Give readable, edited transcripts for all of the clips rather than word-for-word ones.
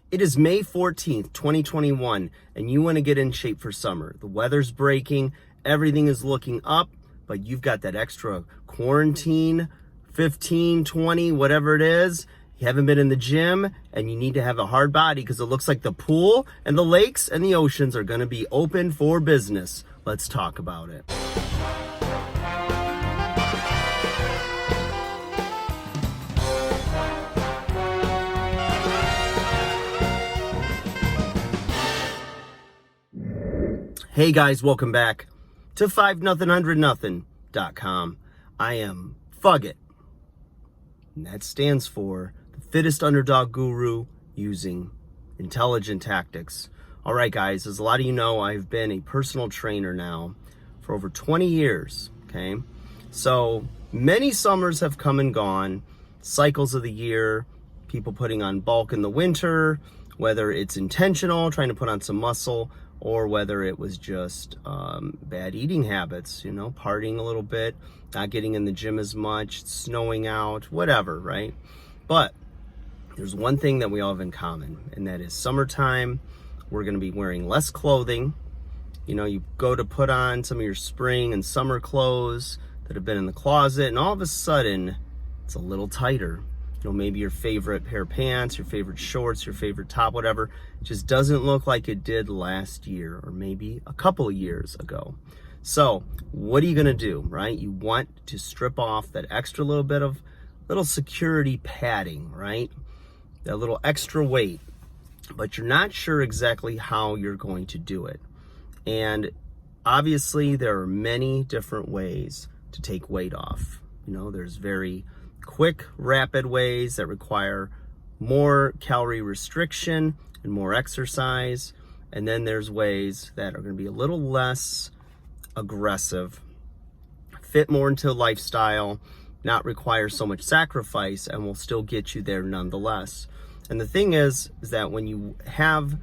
It is May 14th, 2021, and you want to get in shape for summer. The weather's breaking, everything is looking up, but you've got that extra quarantine, 15, 20, whatever it is. You haven't been in the gym, and you need to have a hard body because it looks like the pool and the lakes and the oceans are going to be open for business. Let's talk about it. Hey guys, welcome back to 5nothing100nothing.com. I am Fugget, and that stands for the fittest underdog guru using intelligent tactics. All right, guys, as a lot of you know, I've been a personal trainer now for over 20 years, okay? So many summers have come and gone, cycles of the year, people putting on bulk in the winter, whether it's intentional, trying to put on some muscle, or whether it was just bad eating habits, partying a little bit, not getting in the gym as much, snowing out, whatever, right? But there's one thing that we all have in common, and that is summertime. We're going to be wearing less clothing. You go to put on some of your spring and summer clothes that have been in the closet, and all of a sudden, it's a little tighter. Maybe your favorite pair of pants, your favorite shorts, your favorite top, whatever, just doesn't look like it did last year or maybe a couple of years ago. So what are you going to do, right? You want to strip off that extra little bit of little security padding, right? That little extra weight, but you're not sure exactly how you're going to do it. And obviously there are many different ways to take weight off. There's very quick, rapid ways that require more calorie restriction and more exercise. And then there's ways that are going to be a little less aggressive, fit more into lifestyle, not require so much sacrifice, and will still get you there nonetheless. And the thing is that when you have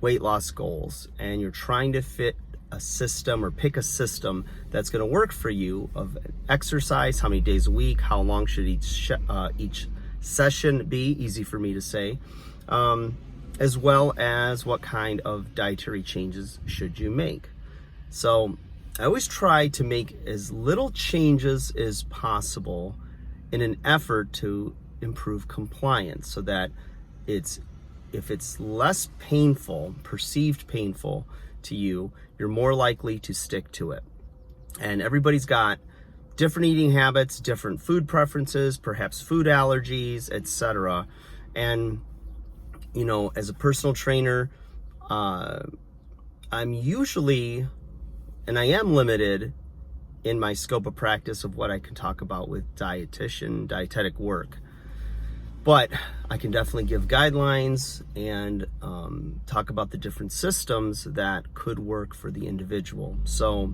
weight loss goals and you're trying to fit a system or pick a system that's going to work for you of exercise, how many days a week, how long should each session be, easy for me to say, as well as what kind of dietary changes should you make. So I always try to make as little changes as possible in an effort to improve compliance so that if it's less painful, perceived painful to you, you're more likely to stick to it. And everybody's got different eating habits, different food preferences, perhaps food allergies, etc. And as a personal trainer, I'm usually, and I am limited in my scope of practice of what I can talk about with dietetic work. But I can definitely give guidelines and talk about the different systems that could work for the individual. So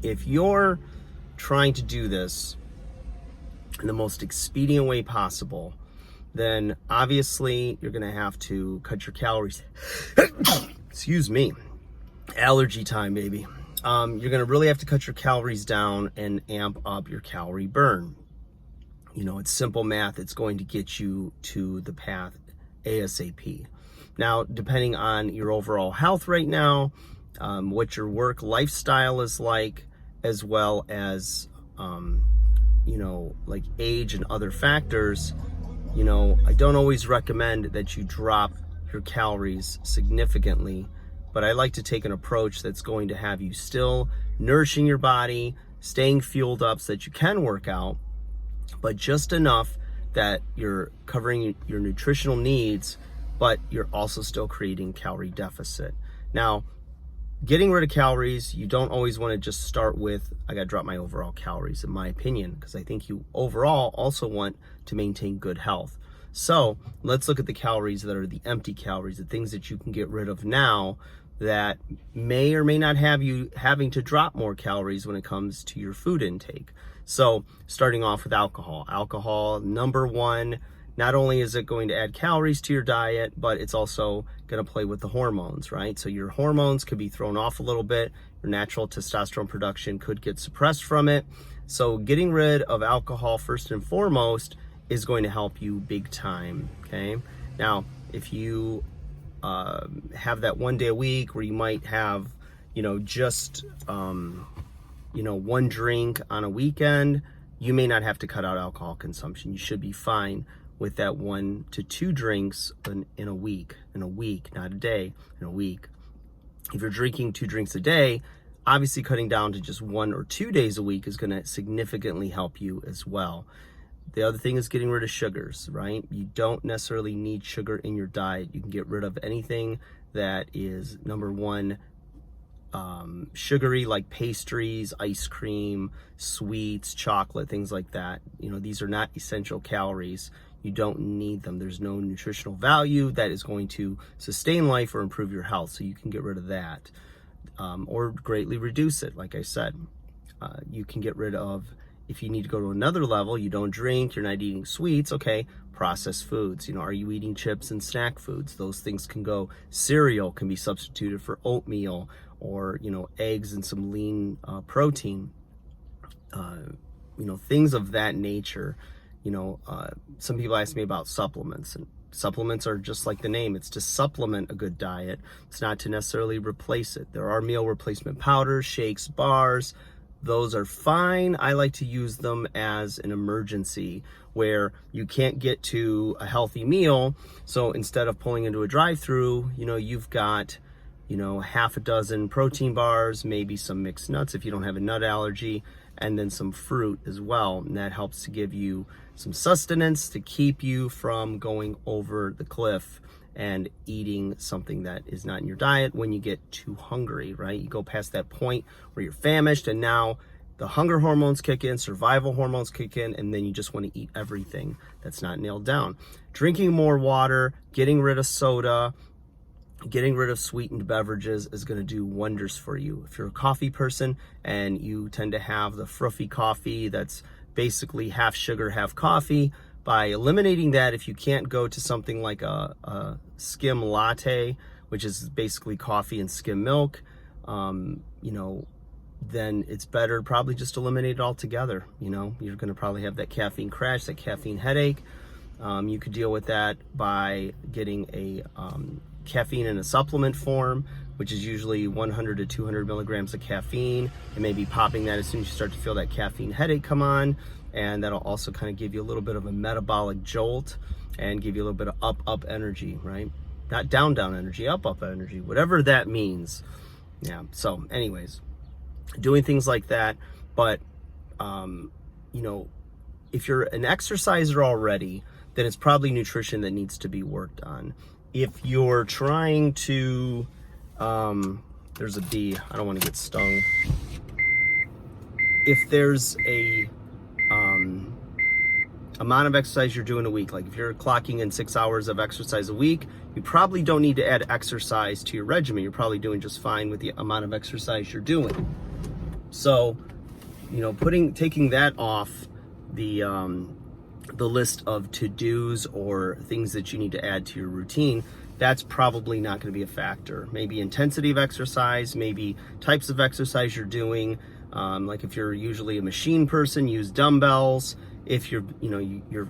if you're trying to do this in the most expedient way possible, then obviously you're going to have to cut your calories. Excuse me. Allergy time, baby. You're going to really have to cut your calories down and amp up your calorie burn. It's simple math. It's going to get you to the path ASAP. Now, depending on your overall health right now, what your work lifestyle is like, as well as, like age and other factors, I don't always recommend that you drop your calories significantly, but I like to take an approach that's going to have you still nourishing your body, staying fueled up so that you can work out, but just enough that you're covering your nutritional needs, but you're also still creating calorie deficit. Now, getting rid of calories, you don't always want to just start with, I got to drop my overall calories, in my opinion, because I think you overall also want to maintain good health. So let's look at the calories that are the empty calories, the things that you can get rid of now that may or may not have you having to drop more calories when it comes to your food intake. So starting off with alcohol. Alcohol, number one, not only is it going to add calories to your diet, but it's also going to play with the hormones, right? So your hormones could be thrown off a little bit. Your natural testosterone production could get suppressed from it. So getting rid of alcohol first and foremost is going to help you big time, okay? Now, if you have that one day a week where you might have, just, one drink on a weekend, you may not have to cut out alcohol consumption. You should be fine with that 1 to 2 drinks in a week, not a day, in a week. If you're drinking 2 drinks a day, obviously cutting down to just 1 or 2 days a week is going to significantly help you as well. The other thing is getting rid of sugars, right? You don't necessarily need sugar in your diet. You can get rid of anything that is, number one, sugary, like pastries, ice cream, sweets, chocolate, things like that. These are not essential calories. You don't need them. There's no nutritional value that is going to sustain life or improve your health. So you can get rid of that, or greatly reduce it. Like I said, you can get rid of, if you need to go to another level, you don't drink, you're not eating sweets, okay, processed foods. Are you eating chips and snack foods? Those things can go. Cereal can be substituted for oatmeal, or, eggs and some lean protein, things of that nature. Some people ask me about supplements, and supplements are just like the name. It's to supplement a good diet. It's not to necessarily replace it. There are meal replacement powders, shakes, bars. Those are fine. I like to use them as an emergency where you can't get to a healthy meal. So instead of pulling into a drive-through, you've got, half a dozen protein bars, maybe some mixed nuts if you don't have a nut allergy, and then some fruit as well. And that helps to give you some sustenance to keep you from going over the cliff and eating something that is not in your diet when you get too hungry, right? You go past that point where you're famished, and now the hunger hormones kick in, survival hormones kick in, and then you just want to eat everything that's not nailed down. Drinking more water, getting rid of soda, getting rid of sweetened beverages is going to do wonders for you. If you're a coffee person and you tend to have the frothy coffee that's basically half sugar, half coffee, by eliminating that, if you can't go to something like a skim latte, which is basically coffee and skim milk, then it's better probably just eliminate it altogether. You're going to probably have that caffeine crash, that caffeine headache. You could deal with that by getting a caffeine in a supplement form, which is usually 100 to 200 milligrams of caffeine, and maybe popping that as soon as you start to feel that caffeine headache come on. And that'll also kind of give you a little bit of a metabolic jolt and give you a little bit of up energy, right? Not down energy, up energy, whatever that means. Yeah, so anyways, doing things like that. But, if you're an exerciser already, then it's probably nutrition that needs to be worked on. If you're trying to, there's a bee, I don't want to get stung. If there's a amount of exercise you're doing a week, like if you're clocking in 6 hours of exercise a week, you probably don't need to add exercise to your regimen. You're probably doing just fine with the amount of exercise you're doing. So, taking that off the list of to-dos or things that you need to add to your routine, that's probably not going to be a factor. Maybe intensity of exercise, maybe types of exercise you're doing. Like if you're usually a machine person, use dumbbells. If you're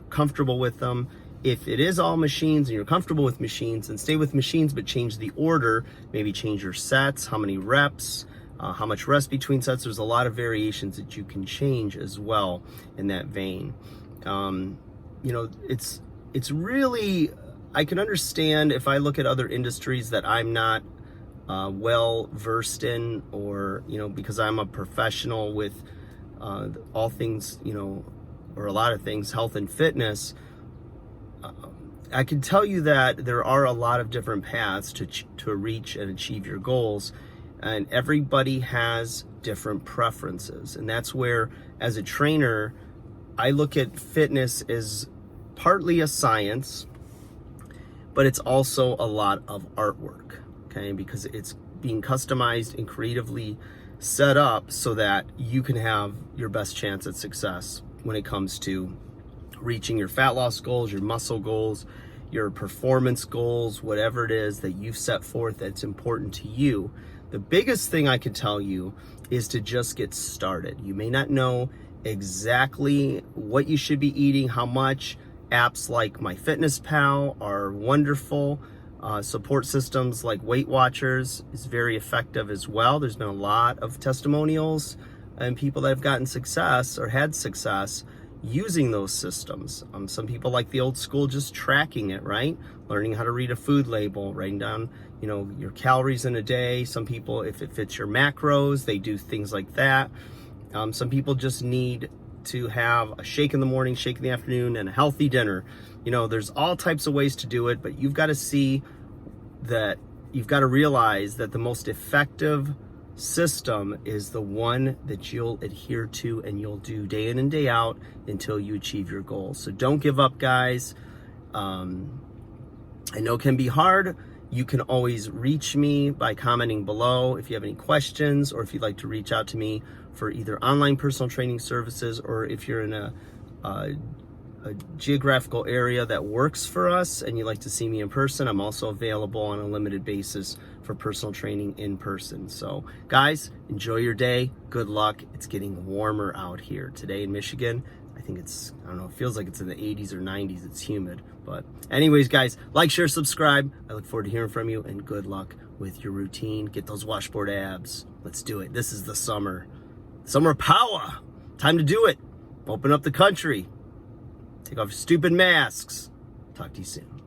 comfortable with them. If it is all machines and you're comfortable with machines, then stay with machines, but change the order. Maybe change your sets, how many reps, how much rest between sets. There's a lot of variations that you can change as well in that vein. It's really, I can understand if I look at other industries that I'm not well versed in, or because I'm a professional with all things, or a lot of things, health and fitness. I can tell you that there are a lot of different paths to reach and achieve your goals, and everybody has different preferences. And that's where, as a trainer, I look at fitness as partly a science, but it's also a lot of artwork, okay? Because it's being customized and creatively set up so that you can have your best chance at success when it comes to reaching your fat loss goals, your muscle goals, your performance goals, whatever it is that you've set forth that's important to you. The biggest thing I can tell you is to just get started. You may not know exactly what you should be eating, how much, Apps like MyFitnessPal are wonderful. Support systems like Weight Watchers is very effective as well. There's been a lot of testimonials and people that have gotten success or had success using those systems. Some people like the old school, just tracking it, right? Learning how to read a food label, writing down, your calories in a day. Some people, if it fits your macros, they do things like that. Some people just need to have a shake in the morning, shake in the afternoon, and a healthy dinner. There's all types of ways to do it, but you've got to see that, you've got to realize that the most effective system is the one that you'll adhere to and you'll do day in and day out until you achieve your goals. So don't give up, guys. I know it can be hard. You can always reach me by commenting below if you have any questions, or if you'd like to reach out to me for either online personal training services, or if you're in a geographical area that works for us and you'd like to see me in person. I'm also available on a limited basis for personal training in person. So guys, enjoy your day. Good luck. It's getting warmer out here today in Michigan. I think it feels like it's in the 80s or 90s. It's humid. But anyways, guys, like, share, subscribe. I look forward to hearing from you, and good luck with your routine. Get those washboard abs. Let's do it. This is the summer. Summer power. Time to do it. Open up the country. Take off your stupid masks. Talk to you soon.